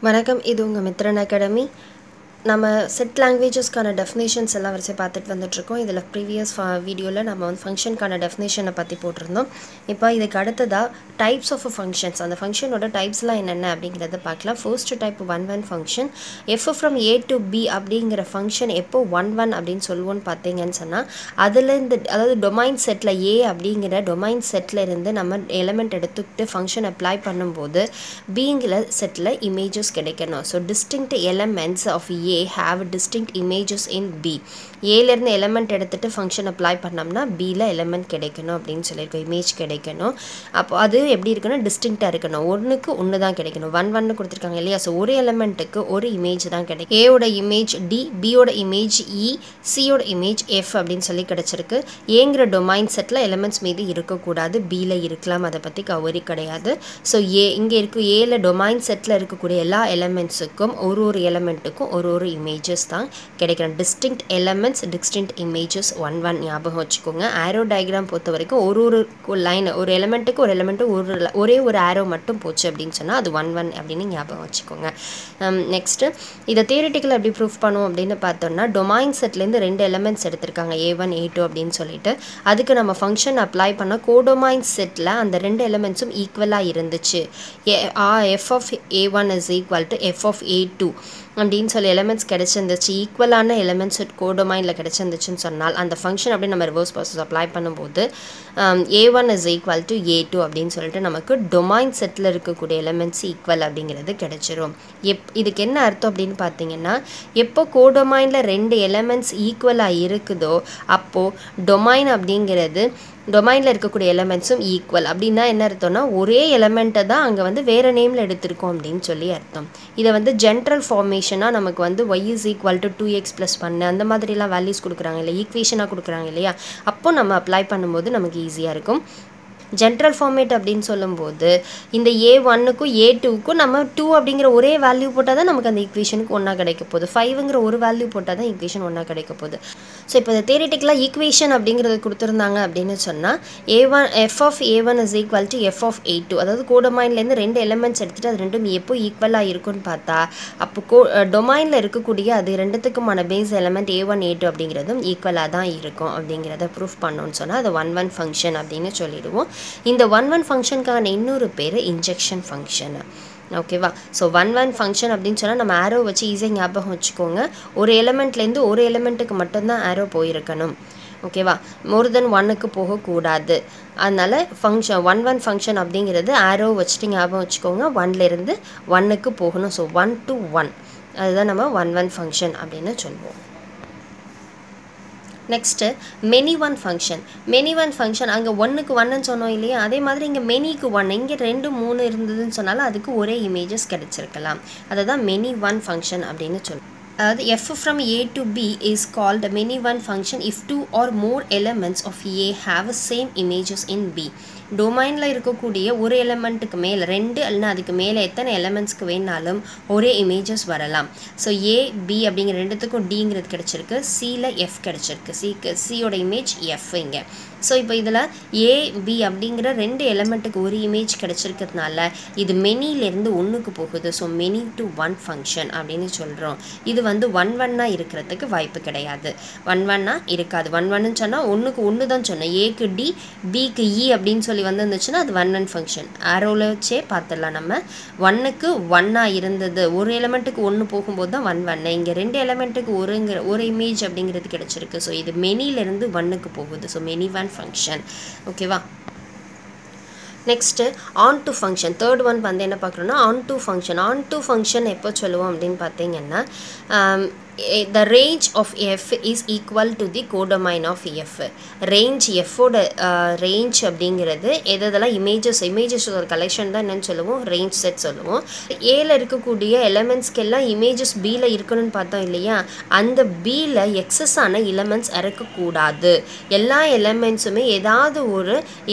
வணக்கம், இது உங்கள் மித்ரன் அகாடமி. நம்ம செட் லாங்குவேஜஸ்க்கான டெஃபினேஷன்ஸ் எல்லாம் வரிசை பார்த்துட்டு வந்துட்டுருக்கோம். இதில் ப்ரீவியஸ் வீடியோவில் நம்ம வந்து ஃபங்க்ஷனுக்கான டெஃபினேஷனை பற்றி போட்டிருந்தோம். இப்போ இதுக்கு அடுத்ததாக டைப்ஸ் ஆஃப் ஃபங்க்ஷன்ஸ், அந்த ஃபங்க்ஷனோட டைப்ஸ்லாம் என்னென்ன அப்படிங்கிறத பார்க்கலாம். First type one function. F from A to B அப்படிங்கிற ஃபங்க்ஷன் எப்போ ஒன் அப்படின்னு சொல்லுவோன்னு பார்த்தீங்கன்னு சொன்னால், அதுலேருந்து அதாவது டொமைன் செட்டில் ஏ அப்படிங்கிற டொமைன் செட்டில் இருந்து நம்ம எலிமெண்ட் எடுத்துக்கிட்டு ஃபங்க்ஷன் அப்ளை பண்ணும்போது பிங்கிற செட்டில் இமேஜஸ் கிடைக்கணும். So distinct elements of A have distinct images in B. ஏலேருந்து எலிமெண்ட் எடுத்துகிட்டு ஃபங்க்ஷன் அப்ளை பண்ணோம்னா பியில் எலிமெண்ட் கிடைக்கணும் அப்படின்னு சொல்லியிருக்கோம், இமேஜ் கிடைக்கணும். அப்போ அது எப்படி இருக்கணும், டிஸ்டிங்க்டாக இருக்கணும். ஒன்றுக்கு ஒன்று தான் கிடைக்கணும். ஒன்று கொடுத்துருக்காங்க இல்லையா, ஸோ ஒரு எலிமெண்ட்டுக்கு ஒரு இமேஜ் தான் கிடைக்கும். ஏயோட இமேஜ் டி, பியோட இமேஜ் இ, சியோட இமேஜ் எஃப் அப்படின்னு சொல்லி கிடச்சிருக்கு. ஏங்கிற டொமைன் செட்டில் எலிமெண்ட்ஸ் மீது இருக்கக்கூடாது, பியில் இருக்கலாம், அதை பற்றி கவரி கிடையாது. ஸோ இங்கே இருக்குது ஏல டொமைன் செட்டில் இருக்கக்கூடிய எல்லா எலிமெண்ட்ஸுக்கும் ஒரு எலிமெண்ட்டுக்கும் ஒரு இமேஜஸ் தான் கிடைக்கணும். Distinct elements, distinct images one ஞாபகம் வச்சுக்கோங்க. ஆரோ டயக்ராம் பொறுத்த வரைக்கும் ஒரு லைன், ஒரு எலிமெண்ட்டுக்கு ஒரு எலிமெண்ட்டு ஒரே ஒரு ஆரோ மட்டும் போச்சு அப்படின்னு சொன்னால் அது ஒன் அப்படின்னு ஞாபகம் வச்சுக்கோங்க. நெக்ஸ்ட்டு இதை தியரிட்டிக்கல் எப்படி ப்ரூஃப் பண்ணுவோம் அப்படின்னு பார்த்தோம்னா, டொமைன் செட்லேருந்து ரெண்டு எலிமெண்ட்ஸ் எடுத்திருக்காங்க, A1 A2 அப்படின்னு சொல்லிட்டு. அதுக்கு நம்ம ஃபங்க்ஷன் அப்ளை பண்ண கோடொமைன் செட்டில் அந்த ரெண்டு எலிமெண்ட்ஸும் ஈக்குவலாக இருந்துச்சு. F of A1 is equal to F of A2 அப்படின்னு சொல்லி எலிமெண்ட்ஸ் கிடச்சிருந்துச்சு, ஈக்குவலான எலிமெண்ட்ஸ் கோடொமைனில் கிடச்சிருந்துச்சுன்னு சொன்னால் அந்த ஃபங்க்ஷன் அப்படி நம்ம ரிவர்ஸ் ப்ராசஸ் அப்ளை பண்ணும்போது A1 is equal to A2 அப்படின்னு சொல்லிட்டு நமக்கு டொமைன் செட்டில் இருக்கக்கூடிய எலிமெண்ட்ஸ் ஈக்குவல் அப்படிங்கிறது கிடைச்சிரும். இதுக்கு என்ன அர்த்தம் அப்படின்னு பார்த்தீங்கன்னா, எப்போ கோடொமைனில் ரெண்டு எலிமெண்ட்ஸ் ஈக்குவலாக இருக்குதோ அப்போது டொமைன் அப்படிங்கிறது டொமைனில் இருக்கக்கூடிய எலிமெண்ட்ஸும் ஈக்குவல். அப்படின்னா என்ன அர்த்தம்னா, ஒரே எலிமெண்ட்டை தான் அங்கே வந்து வேறு நேமில் எடுத்திருக்கோம் அப்படின்னு சொல்லி அர்த்தம். இதை வந்து ஜென்ரல் ஃபார்மேஷனாக நமக்கு வந்து y is equal to 2x + 1 அந்த மாதிரிலாம் வேல்யூஸ் கொடுக்குறாங்க இல்லை, ஈக்குவேஷனாக கொடுக்குறாங்க இல்லையா, அப்போ நம்ம அப்ளை பண்ணும்போது நமக்கு ஈஸியாக இருக்கும். ஜென்ரல் ஃபார்மேட் அப்படின்னு சொல்லும்போது இந்த A1க்கும் A2க்கும் நம்ம 2 அப்படிங்கிற ஒரே வேல்யூ போட்டால் தான் நமக்கு அந்த ஈக்குவேஷனுக்கு ஒன்றா கிடைக்க போகுது. 5ங்கிற ஒரு வேல்யூ போட்டால் தான் ஈக்குவேஷன் ஒன்றா கிடைக்க போகுது. ஸோ இப்போ இந்த தியரிட்டிக்கலாக ஈக்குவேஷன் அப்படிங்கிறது கொடுத்துருந்தாங்க அப்படின்னு சொன்னால், F of A1 is equal to F of A2, அதாவது கோடொமைன்லேருந்து ரெண்டு எலிமெண்ட்ஸ் எடுத்துகிட்டு அது ரெண்டும் எப்போ ஈக்குவலாக இருக்குன்னு பார்த்தா அப்போ டொமைனில் இருக்கக்கூடிய அது ரெண்டுத்துக்குமான பேஸ் எலிமெண்ட் A1 A2 அப்படிங்கிறதும் ஈக்குவலாக தான் இருக்கும் அப்படிங்கிறத ப்ரூஃப் பண்ணோன்னு சொன்னால் அது ஒன் ஃபங்க்ஷன் அப்படின்னு சொல்லிடுவோம். இந்த ஒன் ஃபங்க்ஷனுக்கான இன்னொரு பேர் இன்ஜெக்ஷன் ஃபங்க்ஷன். ஓகேவா, ஸோ ஒன் ஃபங்க்ஷன் அப்படின்னு சொன்னால் நம்ம ஆரோ வச்சு ஈஸியாக ஞாபகம் வச்சுக்கோங்க. ஒரு எலிமெண்ட்லேருந்து ஒரு எலிமெண்ட்டுக்கு மட்டும்தான் ஆரோ போயிருக்கணும். ஓகேவா, மோர் தென் ஒன்னுக்கு போகக்கூடாது. அதனால் ஃபங்க்ஷன் ஒன் ஃபங்க்ஷன் அப்படிங்கிறது ஆரோ வச்சுட்டு ஞாபகம் வச்சுக்கோங்க, ஒன்லேருந்து ஒன்னுக்கு போகணும். ஸோ 1 to 1 அதுதான் நம்ம ஒன் ஃபங்க்ஷன் அப்படின்னு சொல்லுவோம். Next many one function. அங்கே ஒன்றுக்கு ஒன்றுன்னு சொன்னோம் இல்லையா, அதே மாதிரி இங்கே மெனிக்கு ஒன்று, இங்கே 2 3 இருந்ததுன்னு சொன்னாலும் அதுக்கு ஒரே இமேஜஸ் கிடச்சிருக்கலாம். அதை தான் மெனி ஒன் ஃபங்க்ஷன் அப்படின்னு சொல்லுவோம். அதாவது f from A to B is called many one function if 2 or more elements of A have same images in B. டொமைனில் இருக்கக்கூடிய ஒரு எலிமெண்ட்டுக்கு மேலே 2 அல்லனா அதுக்கு மேலே எத்தனை எலிமெண்ட்ஸ்க்கு வேணாலும் ஒரே இமேஜஸ் வரலாம். ஸோ ஏ பி அப்படிங்கிற ரெண்டுத்துக்கும் டிங்கிறது கிடச்சிருக்கு, சியில் எஃப் கிடச்சிருக்கு, சியோட இமேஜ் எஃப் இங்கே. ஸோ இப்போ இதில் ஏ பி அப்படிங்கிற ரெண்டு எலிமெண்ட்டுக்கு ஒரு இமேஜ் கிடச்சிருக்கிறதுனால இது மெனிலேருந்து ஒன்றுக்கு போகுது. So many to one function அப்படின்னு சொல்கிறோம். இது வந்து ஒன்னாக இருக்கிறதுக்கு வாய்ப்பு கிடையாது, ஒன்னாக இருக்காது. ஒன்னு சொன்னால் ஒன்றுக்கு ஒன்று தான் சொன்னோம், ஏக்கு டி பிக்கு இ அப்படின்னு சொல்லி வந்துருந்துச்சுன்னா அது ஒன் ஃபங்க்ஷன். ஆரோவில் வச்சே பார்த்துடலாம். நம்ம ஒன்னுக்கு ஒன்னாக இருந்தது, ஒரு எலிமெண்ட்டுக்கு ஒன்று போகும்போது தான் ஒன். இங்கே ரெண்டு எலிமெண்ட்டுக்கு ஒரு இமேஜ் அப்படிங்கிறது கிடச்சிருக்கு. ஸோ இது மெனிலேருந்து ஒன்னுக்கு போகுது. So many one function. ஓகேவா, next onto function. Third one வந்து என்ன பார்க்குறோன்னா ஆன் டு ஃபங்க்ஷன் எப்போ சொல்லுவோம் அப்படின்னு பார்த்தீங்கன்னா, the range of f is equal to the codomain of f. range f ஓட range அப்படிங்கிறது எதெல்லாம் இமேஜஸ் ஒரு கலெக்ஷன் தான் என்னன்னு சொல்லுவோம், ரேஞ்ச் செட் சொல்லுவோம். ஏல இருக்கக்கூடிய எலிமெண்ட்ஸ்க்கெல்லாம் இமேஜஸ் பியில் இருக்கணும்னு பார்த்தோம் இல்லையா, அந்த பியில் எக்ஸஸான எலிமெண்ட்ஸ் இறக்கக்கூடாது. எல்லா எலிமெண்ட்ஸுமே ஏதாவது ஒரு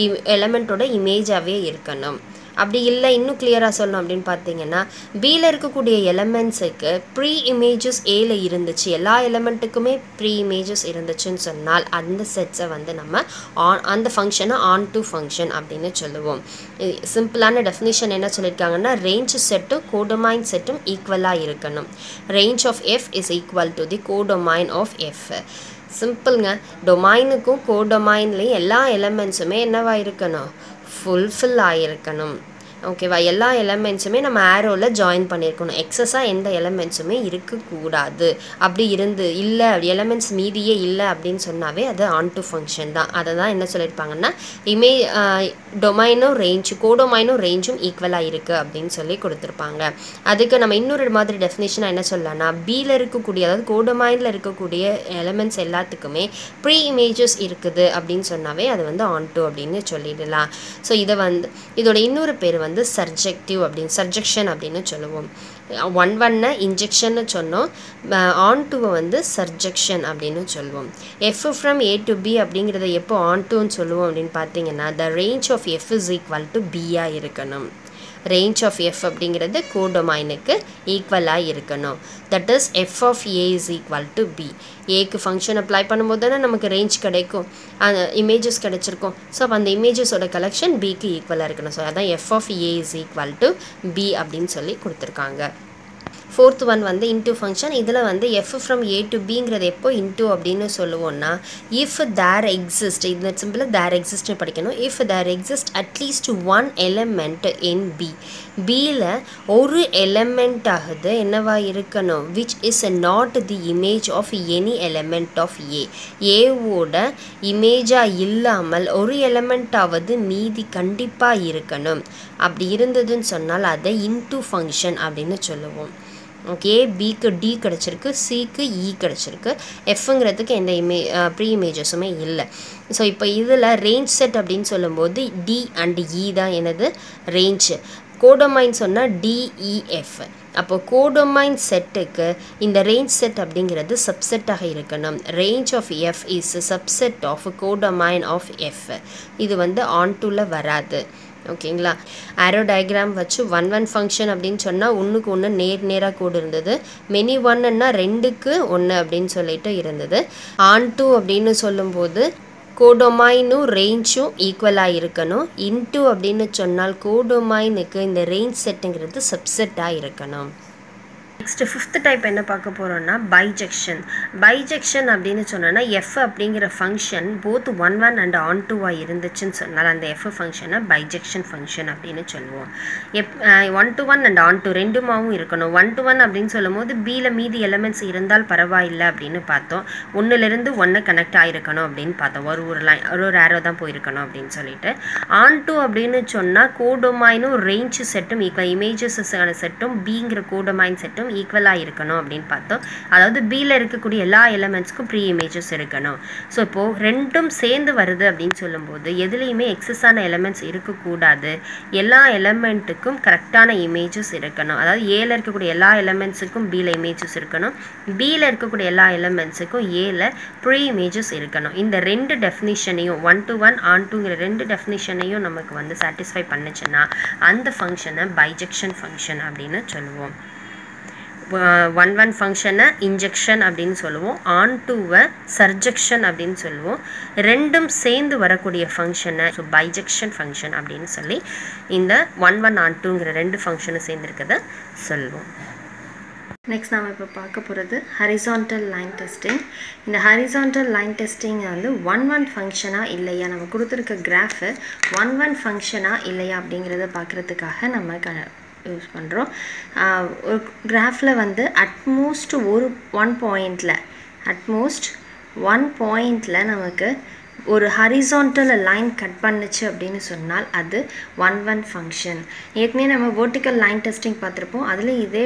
எலிமெண்ட்டோட இமேஜாகவே இருக்கணும். அப்படி இல்லை இன்னும் கிளியராக சொல்லணும் அப்படின்னு பார்த்தீங்கன்னா பியில் இருக்கக்கூடிய எலமெண்ட்ஸுக்கு ப்ரீ இமேஜஸ் ஏல இருந்துச்சு, எல்லா எலமெண்ட்டுக்குமே ப்ரீ இமேஜஸ் இருந்துச்சுன்னு சொன்னால் அந்த செட்ஸை வந்து நம்ம அந்த ஃபங்க்ஷனை ஆன் டு ஃபங்க்ஷன் அப்படின்னு சொல்லுவோம். சிம்பிளான டெஃபினிஷன் என்ன சொல்லியிருக்காங்கன்னா ரேஞ்ச் செட்டும் கோடொமைன் செட்டும் ஈக்குவலாக இருக்கணும். Range of F is equal to the codomain of F. சிம்பிள்ங்க, டொமைனுக்கும் கோடொமைன்லேயும் எல்லா எலமெண்ட்ஸுமே என்னவாக இருக்கணும், ஃபுல்ஃபில் ஆகிருக்கணும். ஓகேவா, எல்லா எலமெண்ட்ஸுமே நம்ம ஆரோவில் ஜாயின் பண்ணியிருக்கணும். எக்ஸஸாக எந்த எலமெண்ட்ஸுமே இருக்கக்கூடாது. அப்படி இல்லை எலமெண்ட்ஸ் மீதியே இல்லை அப்படின்னு சொன்னாவே அது ஆன் டு ஃபங்க்ஷன் தான். அதை தான் என்ன சொல்லியிருப்பாங்கன்னா டொமைனும் கோடொமைனும் ரேஞ்சும் ஈக்குவலாக இருக்குது அப்படின்னு சொல்லி கொடுத்துருப்பாங்க. அதுக்கு நம்ம இன்னொரு மாதிரி டெஃபினேஷனாக என்ன சொல்லலாம்னா பியில் இருக்கக்கூடிய அதாவது கோடொமைனில் இருக்கக்கூடிய எலமெண்ட்ஸ் எல்லாத்துக்குமே ப்ரீ இமேஜஸ் இருக்குது அப்படின்னு சொன்னாவே அது வந்து ஆன் டு அப்படின்னு சொல்லிடலாம். ஸோ இதோட இன்னொரு பேர் வந்து சர்ஜெக்டிவ் அப்படின்னு சர்ஜெக்ஷன் அப்படின்னு சொல்லுவோம். 1 இன்ஜெக்ஷன்னு சொன்னோம், ஆன் டூவை வந்து சர்ஜெக்ஷன் அப்படின்னு சொல்லுவோம். F from A to B அப்படிங்கிறத எப்போ ஆன் டூன்னு சொல்லுவோம் அப்படின்னு பார்த்தீங்கன்னா the range of F is equal to பியாக இருக்கணும். ரேஞ்ச் ஆஃப் எஃப் அப்படிங்கிறது கோடொமைனுக்கு ஈக்குவலாக இருக்கணும். That is F of A is equal to B. ஏக்கு ஃபங்க்ஷன் அப்ளை பண்ணும்போது தானே நமக்கு ரேஞ்ச் கிடைக்கும், அந்த இமேஜஸ் கிடைச்சிருக்கும். ஸோ அப்போ அந்த இமேஜஸோட கலெக்ஷன் பிக்கு ஈக்குவலாக இருக்கணும். ஸோ அதான் F of A is equal to B அப்படின்னு சொல்லி கொடுத்துருக்காங்க. ஃபோர்த் ஒன் வந்து இன்டூ ஃபங்க்ஷன். இதில் வந்து எஃப் ஃப்ரம் ஏ டு பிங்கிறது எப்போ இன்டூ அப்படின்னு சொல்லுவோம்னா இஃப் தேர் எக்ஸிஸ்ட், இந்த சிம்பிளாக தேர் எக்ஸிஸ்ட்னு படிக்கணும். If there exist at least one element in P. பியில் ஒரு எலமெண்ட் ஆகுது என்னவாக இருக்கணும், which is not the image of any element of A. ஏவோட இமேஜாக இல்லாமல் ஒரு எலமெண்ட்டாவது மீதி கண்டிப்பாக இருக்கணும். அப்படி இருந்ததுன்னு சொன்னால் அதை இன்டூ ஃபங்க்ஷன் அப்படின்னு சொல்லுவோம். ஓகே, பிக்கு டி கிடச்சிருக்கு, சிக்கு இ கிடச்சிருக்கு, எஃப்ங்கிறதுக்கு எந்த ப்ரீ இமேஜஸுமே இல்லை. ஸோ இப்போ இதில் ரேஞ்ச் செட் அப்படின்னு சொல்லும்போது டி அண்ட் இ தான் எனது ரேஞ்சு. கோடொமைன் சொன்னால் டிஇஎஃப். அப்போது கோடொமைன் செட்டுக்கு இந்த ரேஞ்ச் செட் அப்படிங்கிறது சப்செட்டாக இருக்கணும். Range of F is subset of codomain of F. இது வந்து ஆன் டூவில் வராது. ஓகேங்களா, ஆரோ டயக்ராம் வச்சு 1 ஃபங்க்ஷன் அப்படின்னு சொன்னால் ஒன்றுக்கு ஒன்று நேராக கோடு இருந்தது. மெனி ஒன்னுன்னா 2க்கு 1 அப்படின்னு சொல்லிட்டு இருந்தது. ஆன் டூ அப்படின்னு சொல்லும்போது கோடொமைனும் ரேஞ்சும் ஈக்குவலாக இருக்கணும். இன்டூ அப்படின்னு சொன்னால் கோடொமைனுக்கு இந்த ரேஞ்ச் செட்டுங்கிறது சப்செட்டாக இருக்கணும். நெக்ஸ்ட் ஃபிஃப்த் டைப் என்ன பார்க்க போகிறோம்னா பைஜெக்ஷன். பைஜெக்ஷன் அப்படின்னு சொன்னோன்னா எஃப் அப்படிங்கிற ஃபங்க்ஷன் போத் 1 அண்ட் ஆன் டூவாக இருந்துச்சுன்னு சொன்னால் அந்த எஃப் ஃபங்க்ஷனை பைஜெக்ஷன் ஃபங்க்ஷன் அப்படின்னு சொல்லுவோம். 1 to 1 அண்ட் ஆன் டூ ரெண்டுமாவும் இருக்கணும். 1 to 1 அப்படின்னு சொல்லும் போது பியில் மீதி எலமெண்ட்ஸ் இருந்தால் பரவாயில்லை அப்படின்னு பார்த்தோம். 1லேருந்து 1 கனெக்ட் ஆகிருக்கணும் அப்படின்னு பார்த்தோம். ஒரு ஆரோ தான் போயிருக்கணும் அப்படின்னு சொல்லிட்டு. ஆன் டூ அப்படின்னு சொன்னால் கோடொமைனும் ரேஞ்ச் செட்டும் ஈக்குவல், இமேஜஸான செட்டும் பிங்கிற கோடொமைன் செட்டும் ஈக்குவலாக இருக்கணும் அப்படின்னு பார்த்தோம். அதாவது பியில் இருக்கக்கூடிய எல்லா எலமெண்ட்ஸ்க்கும் ப்ரீ இமேஜஸ் இருக்கணும். ஸோ இப்போது ரெண்டும் சேர்ந்து வருது அப்படின்னு சொல்லும்போது எதுலேயுமே எக்ஸஸான எலமெண்ட்ஸ் இருக்கக்கூடாது. எல்லா எலமெண்ட்டுக்கும் கரெக்டான இமேஜஸ் இருக்கணும். அதாவது ஏல இருக்கக்கூடிய எல்லா எலமெண்ட்ஸுக்கும் பியில் இமேஜஸ் இருக்கணும், பியில் இருக்கக்கூடிய எல்லா எலமெண்ட்ஸுக்கும் ஏல ப்ரீ இமேஜஸ் இருக்கணும். இந்த ரெண்டு டெஃபினிஷனையும் 1 to 1 ஆன் டூங்கிற ரெண்டு டெஃபினிஷனையும் நமக்கு வந்து சாட்டிஸ்ஃபை பண்ணுச்சுன்னா அந்த ஃபங்க்ஷனை பைஜெக்ஷன் ஃபங்க்ஷன் அப்படின்னு சொல்லுவோம். 1 ஃபங்க்ஷனை இன்ஜெக்ஷன் அப்படின்னு சொல்லுவோம், ஆன் டூவை சர்ஜெக்ஷன் அப்படின்னு சொல்லுவோம். ரெண்டும் சேர்ந்து வரக்கூடிய ஃபங்க்ஷனை ஸோ பைஜெக்ஷன் ஃபங்க்ஷன் அப்படின்னு சொல்லி இந்த 1 ஆன் டூங்கிற ரெண்டு ஃபங்க்ஷனும் சேர்ந்துருக்கதை சொல்லுவோம். நெக்ஸ்ட் நாம் இப்போ பார்க்க போகிறது ஹரிசான்டல் லைன் டெஸ்டிங். இந்த ஹரிசான்டல் லைன் டெஸ்டிங் வந்து 1 ஃபங்க்ஷனாக இல்லையா, நம்ம கொடுத்துருக்க கிராஃபு 1 ஃபங்க்ஷனாக இல்லையா அப்படிங்கிறத பார்க்குறதுக்காக நம்ம யூஸ் பண்ணுறோம். ஒரு கிராஃபில் வந்து அட்மோஸ்ட் ஒன் பாயிண்டில் நமக்கு ஒரு ஹரிசான்டல் லைன் கட் பண்ணுச்சு அப்படின்னு சொன்னால் அது 1 ஃபங்க்ஷன். ஏற்கனவே நம்ம வெர்டிக்கல் லைன் டெஸ்டிங் பார்த்துருப்போம், அதில் இதே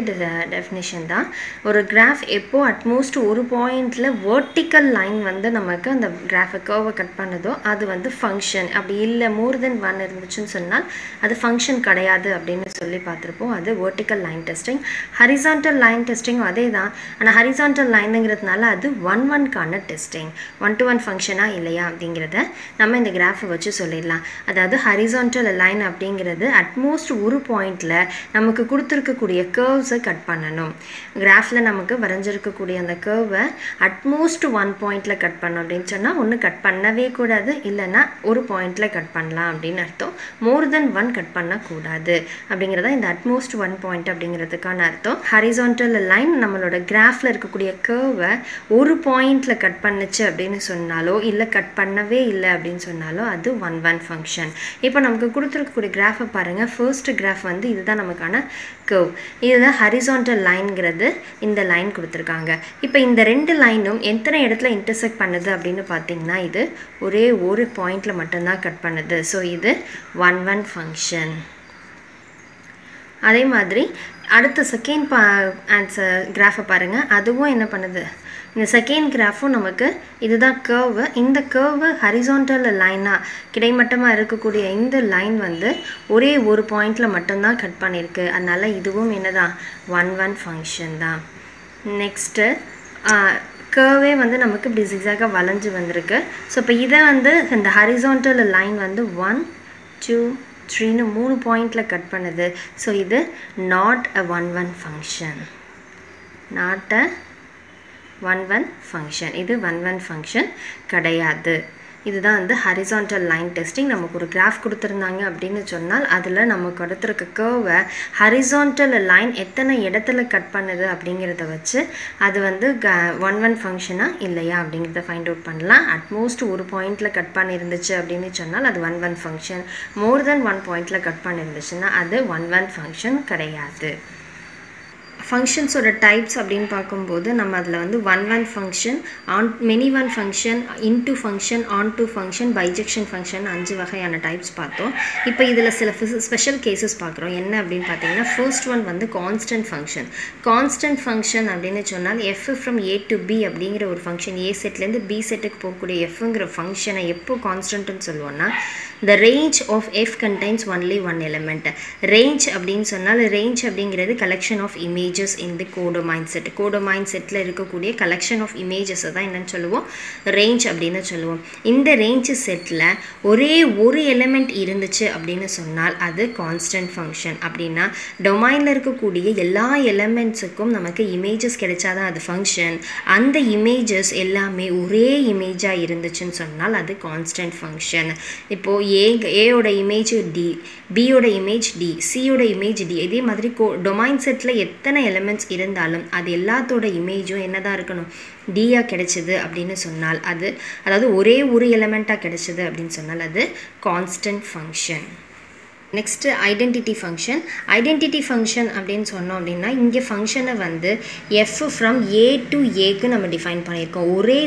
டெஃபினிஷன் தான். ஒரு கிராஃப் எப்போ அட்மோஸ்ட் ஒரு பாயிண்டில் வெர்டிக்கல் லைன் வந்து நமக்கு அந்த கிராஃபை கர்வை கட் பண்ணதோ அது வந்து ஃபங்க்ஷன். அப்படி இல்லை மோர் தென் 1 இருந்துச்சுன்னு சொன்னால் அது ஃபங்க்ஷன் கிடையாது அப்படின்னு சொல்லி பார்த்துருப்போம். அது vertical line testing. Horizontal line டெஸ்டிங்கும் அதே தான், ஆனால் ஹரிசான்டல் லைனுங்கிறதுனால அது 1 1க்கான டெஸ்டிங். 1 to 1 ஃபங்க்ஷனாக இல்லையா அப்படிங்கிறத நம்ம இந்த கிராஃபை வச்சு சொல்லிடலாம். அதாவது ஹரிசான்டல் லைன் அப்படிங்கிறது அட்மோஸ்ட் ஒரு பாயிண்டில் நமக்கு கொடுத்துருக்கக்கூடிய கர்வ்ஸை கட் பண்ணணும். கிராஃபில் நமக்கு வரைஞ்சிருக்கக்கூடிய அந்த கர்வை அட்மோஸ்ட் ஒன் பாயிண்டில் கட் பண்ணணும் அப்படின்னு சொன்னால் ஒன்று கட் பண்ணவே கூடாது, இல்லைன்னா ஒரு பாயிண்டில் கட் பண்ணலாம் அப்படின்னு அர்த்தம். மோர் தென் ஒன் கட் பண்ணக்கூடாது அப்படிங்கிறத இந்த அட்மோஸ்ட் ஒன் பாயிண்ட் அப்படிங்கிறதுக்கான அர்த்தம். ஹரிசான்டல் லைன் நம்மளோட கிராஃபில் இருக்கக்கூடிய கர்வை ஒரு பாயிண்டில் கட் பண்ணுச்சு அப்படின்னு சொன்னாலோ இல்லை கட் பண்ணவே இல்லை அப்படின்னு சொன்னாலோ அது ஒன் ஃபங்க்ஷன். இப்போ நமக்கு கொடுத்துருக்கக்கூடிய கிராஃபை பாருங்கள். ஃபர்ஸ்ட் கிராஃப் வந்து இதுதான் நமக்கான கர்வ். இதுதான் ஹரிசான்டல் லைன்ங்கிறது. இந்த லைன் கொடுத்துருக்காங்க. இப்போ இந்த ரெண்டு லைனும் எத்தனை இடத்துல இன்டர்செக்ட் பண்ணுது அப்படின்னு பார்த்தீங்கன்னா இது ஒரே ஒரு பாயிண்டில் மட்டும்தான் கட் பண்ணுது. ஸோ இது ஒன் ஃபங்க்ஷன். அதே மாதிரி அடுத்த செகண்ட் ஆன்சர் கிராஃபை பாருங்கள். அதுவும் என்ன பண்ணுது, இந்த செகண்ட் கிராஃபும் நமக்கு இதுதான் கர்வு. இந்த கர்வு ஹரிசான்டல் லைனாக கிடைமட்டமாக இருக்கக்கூடிய இந்த லைன் வந்து ஒரே ஒரு பாயிண்டில் மட்டும்தான் கட் பண்ணியிருக்கு. அதனால் இதுவும் என்னதான் ஒன் ஃபங்க்ஷன் தான். நெக்ஸ்ட்டு கர்வே வந்து நமக்கு இப்படி ஜிக்ஸாக வளைஞ்சு வந்திருக்கு. ஸோ இப்போ இதை வந்து இந்த ஹரிசான்டல் லைன் வந்து 1 2 3ன்னு 3 பாயிண்டில் கட் பண்ணுது. ஸோ இது not a one function. Not a one function. இது ஒன் ஃபங்க்ஷன் கிடையாது. இதுதான் வந்து ஹரிசான்டல் லைன் டெஸ்டிங். நமக்கு ஒரு கிராஃப் கொடுத்துருந்தாங்க அப்படின்னு சொன்னால் அதில் நமக்கு கொடுத்துருக்க கர்வை ஹரிசான்டல் லைன் எத்தனை இடத்துல கட் பண்ணுது அப்படிங்கிறத வச்சு அது வந்து ஒன் ஃபங்க்ஷனாக இல்லையா அப்படிங்கிறத ஃபைண்ட் அவுட் பண்ணலாம். அட்மோஸ்ட் ஒரு பாயிண்டில் கட் பண்ணியிருந்துச்சு அப்படின்னு சொன்னால் அது ஒன் ஃபங்க்ஷன். மோர் தென் ஒன் பாயிண்டில் கட் பண்ணியிருந்துச்சுன்னா அது ஒன் ஃபங்க்ஷன் கிடையாது. ஃபங்க்ஷன்ஸோட டைப்ஸ் அப்படின்னு பார்க்கும்போது நம்ம அதில் வந்து one function, many one function, into function, onto function, bijection function 5 வகையான டைப்ஸ் பார்த்தோம். இப்போ இதில் சில ஸ்பெஷல் கேசஸ் பார்க்குறோம். என்ன அப்படின்னு பார்த்தீங்கன்னா ஃபர்ஸ்ட் ஒன் வந்து கான்ஸ்டன்ட் ஃபங்க்ஷன். கான்ஸ்டன்ட் ஃபங்க்ஷன் அப்படின்னு சொன்னால் F from A to B அப்படிங்கிற ஒரு ஃபங்க்ஷன், ஏ செட்லேருந்து பி செட்டுக்கு போகக்கூடிய எஃப்ங்கிற ஃபங்க்ஷனை எப்போ கான்ஸ்டன்ட்னு சொல்லுவோம்னா the range of f contains only one element. range அப்படின்னு சொன்னால் range அப்படிங்கிறது collection of images in the codomain set. codomain setல இருக்கக்கூடிய collection of images தான் என்னன்னு சொல்லுவோம், range அப்படின்னு சொல்லுவோம். இந்த range setல ஒரே ஒரு element இருந்துச்சு அப்படின்னு சொன்னால் அது constant function. அப்படின்னா டொமைனில் இருக்கக்கூடிய எல்லா எலிமெண்ட்ஸுக்கும் நமக்கு இமேஜஸ் கிடைச்சாதான் அது ஃபங்க்ஷன். அந்த இமேஜஸ் எல்லாமே ஒரே இமேஜாக இருந்துச்சுன்னு சொன்னால் அது கான்ஸ்டன்ட் ஃபங்க்ஷன். இப்போது ஏயோட இமேஜ் டி, பியோட இமேஜ் டி, சியோட இமேஜ் டி. இதே மாதிரி டொமைன் செட்டில் எத்தனை எலிமெண்ட்ஸ் இருந்தாலும் அது எல்லாத்தோட இமேஜும் என்னதான் இருக்கணும், டியாக கிடைச்சிது அப்படின்னு சொன்னால் அது, அதாவது ஒரே ஒரு எலிமெண்ட்டாக கிடைச்சிது அப்படின்னு சொன்னால் அது constant function. Next identity function. Identity function அப்படின்னு சொன்னோம் அப்படின்னா இங்கே ஃபங்க்ஷனை வந்து எஃப் ஃப்ரம் ஏ டு ஏக்கு நம்ம டிஃபைன் பண்ணியிருக்கோம். ஒரே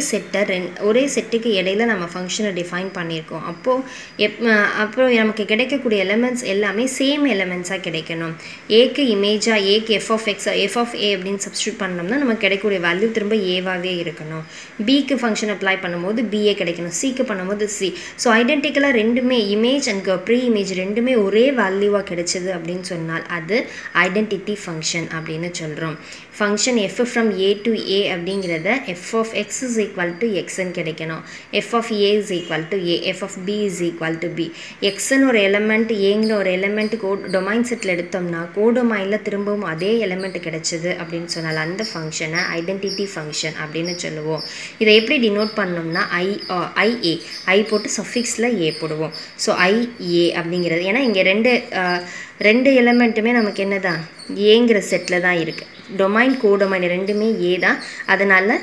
செட்டுக்கு இடையில நம்ம ஃபங்க்ஷனை டிஃபைன் பண்ணியிருக்கோம். அப்புறம் நமக்கு கிடைக்கக்கூடிய எலிமெண்ட்ஸ் எல்லாமே சேம் எலிமெண்ட்ஸாக கிடைக்கணும். ஏக்கு இமேஜாக ஏக்கு F of X, F of A அப்படின்னு சப்ஸ்டியூட் பண்ணோம்னா நமக்கு கிடைக்கக்கூடிய வேல்யூ திரும்ப ஏவாகவே இருக்கணும். பிக்கு ஃபங்க்ஷன் அப்ளை பண்ணும்போது பிஏ கிடைக்கணும், சிக்கு பண்ணும்போது சி. ஸோ ஐடென்டிக்கலாக ரெண்டுமே இமேஜ் அண்ட் ப்ரீ இமேஜ் ரெண்டுமே ஒரே வேல்யூவாக கிடைச்சது அப்படின்னு சொன்னால் அது ஐடென்டிட்டி ஃபங்க்ஷன் அப்படின்னு சொல்கிறோம். Function F from A to A அப்படிங்கிறத F of X is equal to எக்ஸ்ன்னு கிடைக்கணும், F of A is equal to A, F of B is equal to B. எக்ஸ்ன்னு ஒரு எலிமெண்ட், ஏங்கிற ஒரு எலிமெண்ட் டொமைன் செட்டில் எடுத்தோம்னா கோடொமைனில் திரும்பவும் அதே எலிமெண்ட் கிடைச்சது அப்படின்னு சொன்னால் அந்த ஃபங்க்ஷனை ஐடென்டிட்டி ஃபங்க்ஷன் அப்படின்னு சொல்லுவோம். இதை எப்படி டினோட் பண்ணோம்னா ஐ போட்டு சஃபிக்ஸில் ஏ போடுவோம். ஸோ ஐஏ அப்படிங்கிறது, ஏன்னா இங்கே ரெண்டு எலிமெண்ட்டுமே நமக்கு என்ன தான் ஏங்கிற செட்டில் தான் இருக்குது. டொமைன் கோடொமைன் ரெண்டுமே ஏ தான், அதனால்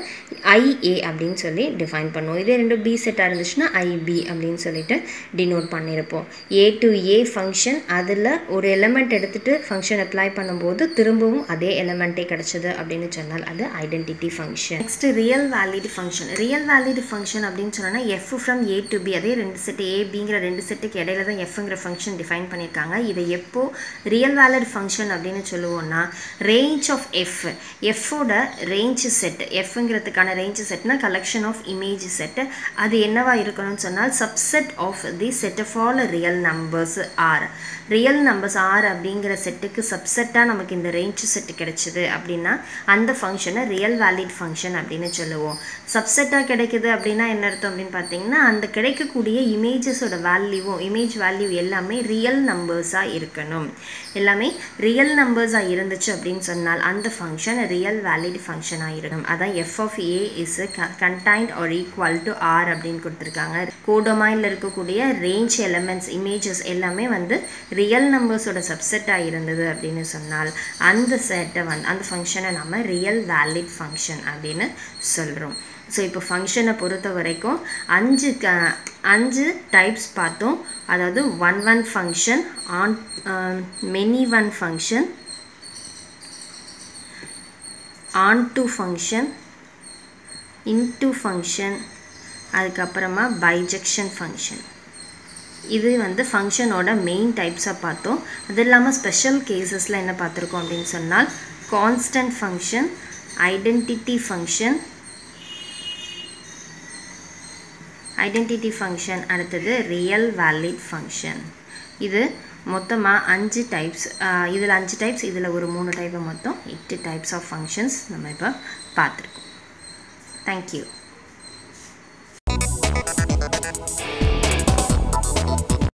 ஐஏ அப்படின்னு சொல்லி டிஃபைன் பண்ணுவோம். இதே ரெண்டு பி செட்டாக இருந்துச்சுன்னா ஐபி அப்படின்னு சொல்லிட்டு டினோட் பண்ணியிருப்போம். ஏ டு ஏ ஃபங்க்ஷன், அதில் ஒரு எலிமெண்ட் எடுத்துகிட்டு ஃபங்க்ஷன் அப்ளை பண்ணும்போது திரும்பவும் அதே எலிமெண்ட்டே கிடச்சிது அப்படின்னு சொன்னால் அது identity function. Next real valued function. Real valued function அப்படின்னு சொன்னால் F from A to B, அதே ரெண்டு செட்டு ஏபிங்கிற ரெண்டு செட்டுக்கு இடையில தான் எஃப்ங்கிற ஃபங்க்ஷன் டிஃபைன் டிஃபைன் பண்ணியிருக்காங்க. இதை எப்போ ரியல் வேலிட் ஃபங்க்ஷன் அப்படின்னு சொல்லுவோம்னா ரேஞ்ச் ஆஃப் எஃப்போட ரேஞ்ச் செட், எஃப்ங்கிறதுக்கான ரேஞ்ச் செட்னா கலெக்ஷன் ஆஃப் இமேஜ் செட். அது என்னவா இருக்கணும்னு சொன்னால் subset of the set of all real numbers R. Real numbers R அப்படிங்கிற செட்டுக்கு சப்செட்டாக நமக்கு இந்த ரேஞ்ச் செட் கிடைச்சிது அப்படின்னா அந்த ஃபங்க்ஷனை ரியல் வேலிட் ஃபங்க்ஷன் அப்படின்னு சொல்லுவோம். சப்செட்டாக கிடைக்குது அப்படின்னா என்ன அர்த்தம் அப்படின்னு பார்த்தீங்கன்னா அந்த கிடைக்கக்கூடிய இமேஜஸோட வேல்யூவும் இமேஜ் வேல்யூ எல்லாமே ரியல் நம்பர்ஸாக இருக்கணும். எல்லாமே ரியல் நம்பர்ஸாக இருந்துச்சு அப்படின்னு சொன்னால் அந்த ஃபங்க்ஷன் ரியல் வேலிட் ஃபங்க்ஷனாக இருக்கணும். அதான் F of A is contained or equal to R அப்படின்னு கொடுத்துருக்காங்க. கோடொமைனில் இருக்கக்கூடிய ரேஞ்ச் எலமெண்ட்ஸ் இமேஜஸ் எல்லாமே வந்து ரியல் நம்பர்ஸோட சப்செட்டாக இருந்தது அப்படின்னு சொன்னால் அந்த செட்டை அந்த ஃபங்க்ஷனை நம்ம ரியல் வேலிட் ஃபங்க்ஷன் அப்படின்னு சொல்கிறோம். ஸோ இப்போ ஃபங்க்ஷனை பொறுத்த வரைக்கும் அஞ்சு டைப்ஸ் பார்த்தோம். அதாவது one function, many one function, and function, into function, அதுக்கப்புறமா பைஜெக்ஷன் ஃபங்க்ஷன். இது வந்து ஃபங்க்ஷனோட மெயின் டைப்ஸாக பார்த்தோம். அது இல்லாமல் ஸ்பெஷல் கேசஸில் என்ன பார்த்துருக்கோம் அப்படின்னு சொன்னால் கான்ஸ்டன்ட் ஃபங்க்ஷன், ஐடென்டிட்டி ஃபங்க்ஷன், அடுத்தது ரியல் வேலிட் ஃபங்க்ஷன். இது மொத்தமாக 5 டைப்ஸ். இதில் 5 டைப்ஸ், இதில் ஒரு 3 டைப்பு, மொத்தம் 8 டைப்ஸ் ஆஃப் ஃபங்க்ஷன்ஸ் நம்ம இப்போ பார்த்துருக்கோம். தேங்க்யூ.